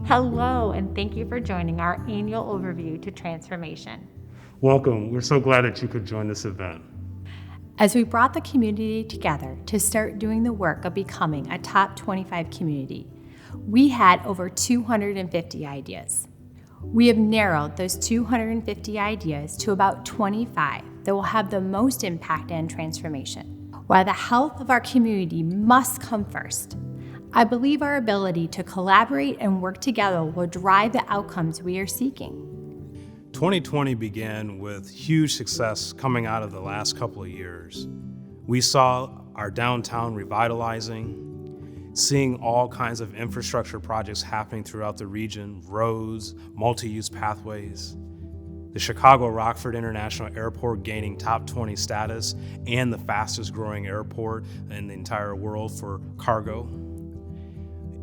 Hello, and thank you for joining our annual overview to Transformation. Welcome. We're so glad that you could join this event. As we brought the community together to start doing the work of becoming a top 25 community, we had over 250 ideas. We have narrowed those 250 ideas to about 25 that will have the most impact and transformation. While the health of our community must come first, I believe our ability to collaborate and work together will drive the outcomes we are seeking. 2020 began with huge success coming out of the last couple of years. We saw our downtown revitalizing, seeing all kinds of infrastructure projects happening throughout the region, roads, multi-use pathways, the Chicago Rockford International Airport gaining top 20 status and the fastest growing airport in the entire world for cargo.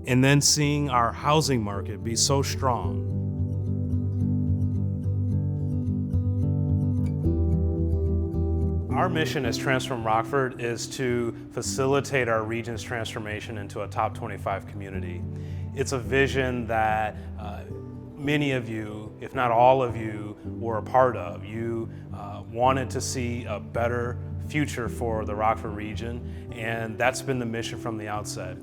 And then seeing our housing market be so strong. Our mission as Transform Rockford is to facilitate our region's transformation into a top 25 community. It's a vision that many of you, if not all of you, were a part of. You wanted to see a better future for the Rockford region, and that's been the mission from the outset.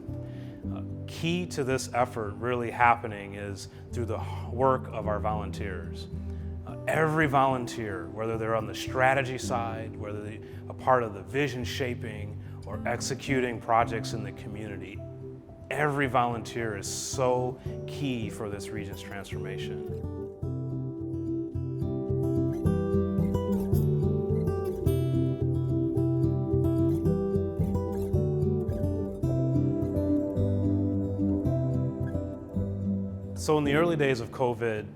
Key to this effort really happening is through the work of our volunteers. Every volunteer, whether they're on the strategy side, whether they're a part of the vision shaping or executing projects in the community, every volunteer is so key for this region's transformation. So in the early days of COVID,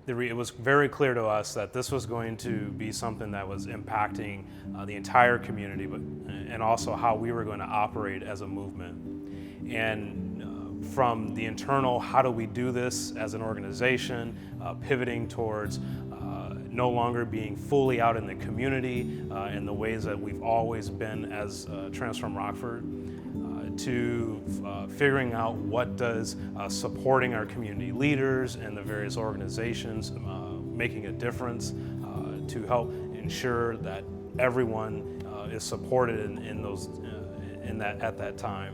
it was very clear to us that this was going to be something that was impacting the entire community, and also how we were going to operate as a movement. And from the internal, how do we do this as an organization, pivoting towards no longer being fully out in the community in the ways that we've always been as Transform Rockford, to figuring out what does supporting our community leaders and the various organizations making a difference to help ensure that everyone is supported at that time.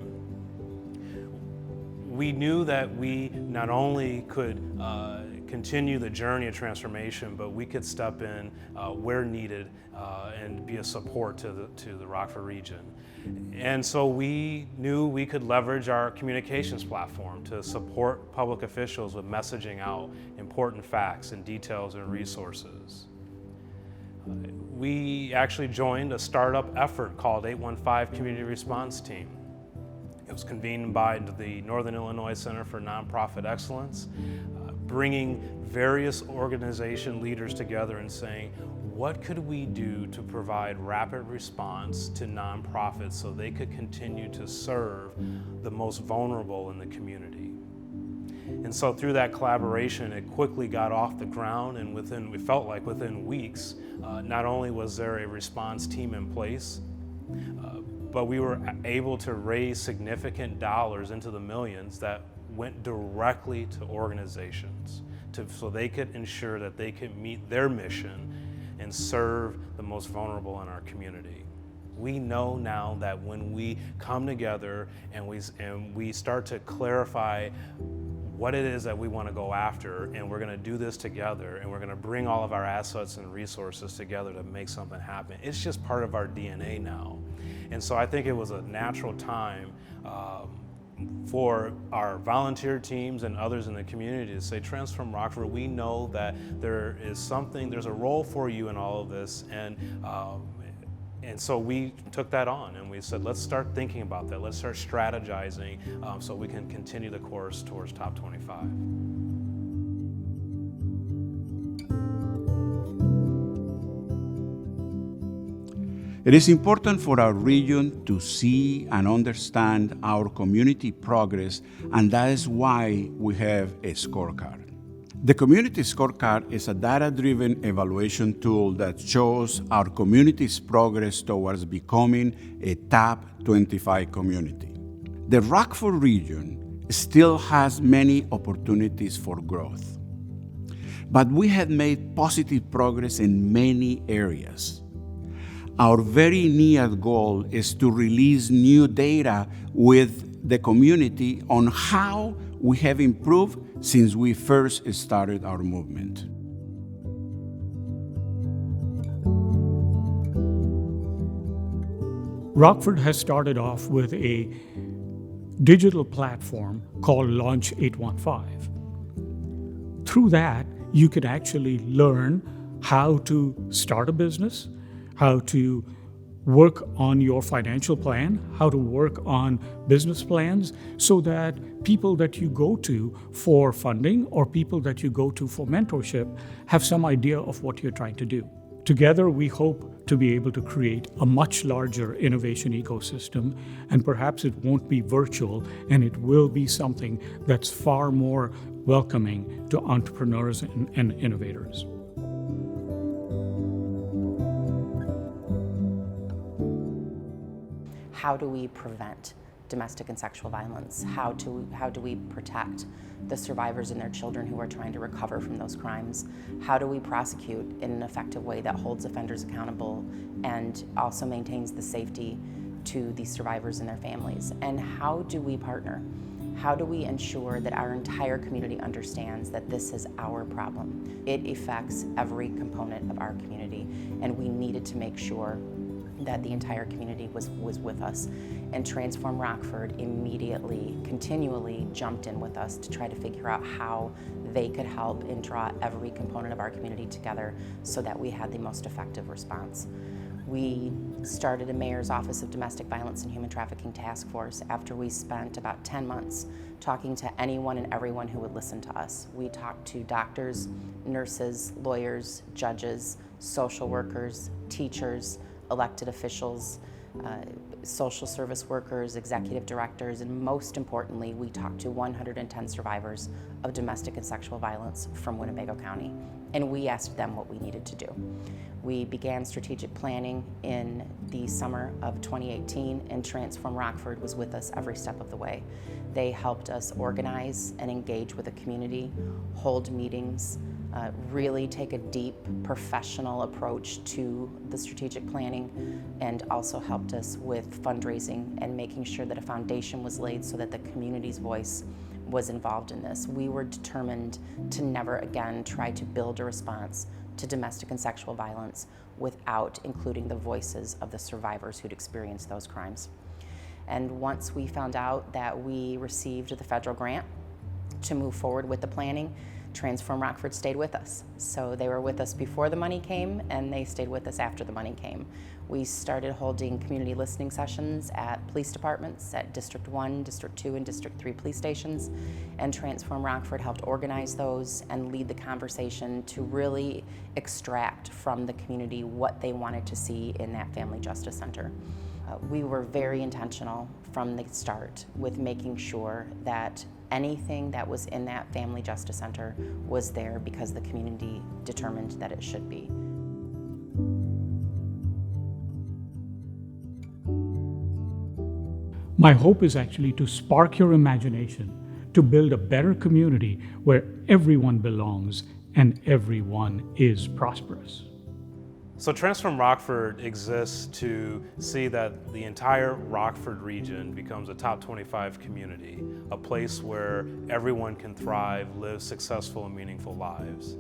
We knew that we not only could continue the journey of transformation, but we could step in where needed and be a support to the Rockford region. And so we knew we could leverage our communications platform to support public officials with messaging out important facts and details and resources. We actually joined a startup effort called 815 Community Response Team. It was convened by the Northern Illinois Center for Nonprofit Excellence, bringing various organization leaders together and saying, what could we do to provide rapid response to nonprofits so they could continue to serve the most vulnerable in the community? And so through that collaboration, it quickly got off the ground, and we felt like within weeks, not only was there a response team in place, but we were able to raise significant dollars into the millions that went directly to organizations so they could ensure that they could meet their mission and serve the most vulnerable in our community. We know now that when we come together and we start to clarify what it is that we want to go after, and we're going to do this together, and we're going to bring all of our assets and resources together to make something happen. It's just part of our DNA now. And so I think it was a natural time for our volunteer teams and others in the community to say, Transform Rockford, we know that there's a role for you in all of this, and so we took that on and we said, let's start thinking about that. Let's start strategizing so we can continue the course towards top 25. It is important for our region to see and understand our community progress, and that is why we have a scorecard. The Community Scorecard is a data-driven evaluation tool that shows our community's progress towards becoming a top 25 community. The Rockford region still has many opportunities for growth, but we have made positive progress in many areas. Our very near goal is to release new data with the community on how we have improved since we first started our movement. Rockford has started off with a digital platform called Launch 815. Through that, you could actually learn how to start a business, how to work on your financial plan, how to work on business plans, so that people that you go to for funding or people that you go to for mentorship have some idea of what you're trying to do. Together, we hope to be able to create a much larger innovation ecosystem, and perhaps it won't be virtual, and it will be something that's far more welcoming to entrepreneurs and innovators. How do we prevent domestic and sexual violence? How do we protect the survivors and their children who are trying to recover from those crimes? How do we prosecute in an effective way that holds offenders accountable and also maintains the safety to these survivors and their families? And how do we partner? How do we ensure that our entire community understands that this is our problem? It affects every component of our community, and we needed to make sure that the entire community was with us. And Transform Rockford immediately, continually jumped in with us to try to figure out how they could help and draw every component of our community together so that we had the most effective response. We started a Mayor's Office of Domestic Violence and Human Trafficking Task Force after we spent about 10 months talking to anyone and everyone who would listen to us. We talked to doctors, nurses, lawyers, judges, social workers, teachers, elected officials, social service workers, executive directors, and most importantly, we talked to 110 survivors of domestic and sexual violence from Winnebago County, and we asked them what we needed to do. We began strategic planning in the summer of 2018, and Transform Rockford was with us every step of the way. They helped us organize and engage with the community, hold meetings, really take a deep professional approach to the strategic planning, and also helped us with fundraising and making sure that a foundation was laid so that the community's voice was involved in this. We were determined to never again try to build a response to domestic and sexual violence without including the voices of the survivors who'd experienced those crimes. And once we found out that we received the federal grant to move forward with the planning, Transform Rockford stayed with us. So they were with us before the money came, and they stayed with us after the money came. We started holding community listening sessions at police departments, at District 1, District 2, and District 3 police stations, and Transform Rockford helped organize those and lead the conversation to really extract from the community what they wanted to see in that Family Justice Center. We were very intentional from the start with making sure that anything that was in that Family Justice Center was there because the community determined that it should be. My hope is actually to spark your imagination, to build a better community where everyone belongs and everyone is prosperous. So Transform Rockford exists to see that the entire Rockford region becomes a top 25 community, a place where everyone can thrive, live successful and meaningful lives.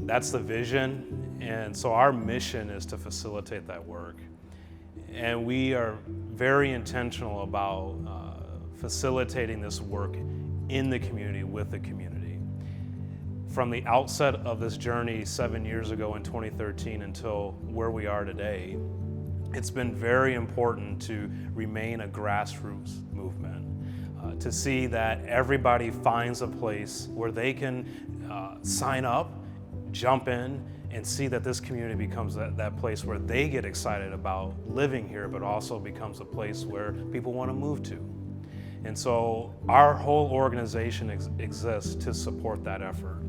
That's the vision, and so our mission is to facilitate that work. And we are very intentional about facilitating this work in the community, with the community. From the outset of this journey 7 years ago in 2013 until where we are today, it's been very important to remain a grassroots movement, to see that everybody finds a place where they can sign up, jump in, and see that this community becomes that place where they get excited about living here, but also becomes a place where people want to move to. And so our whole organization exists to support that effort.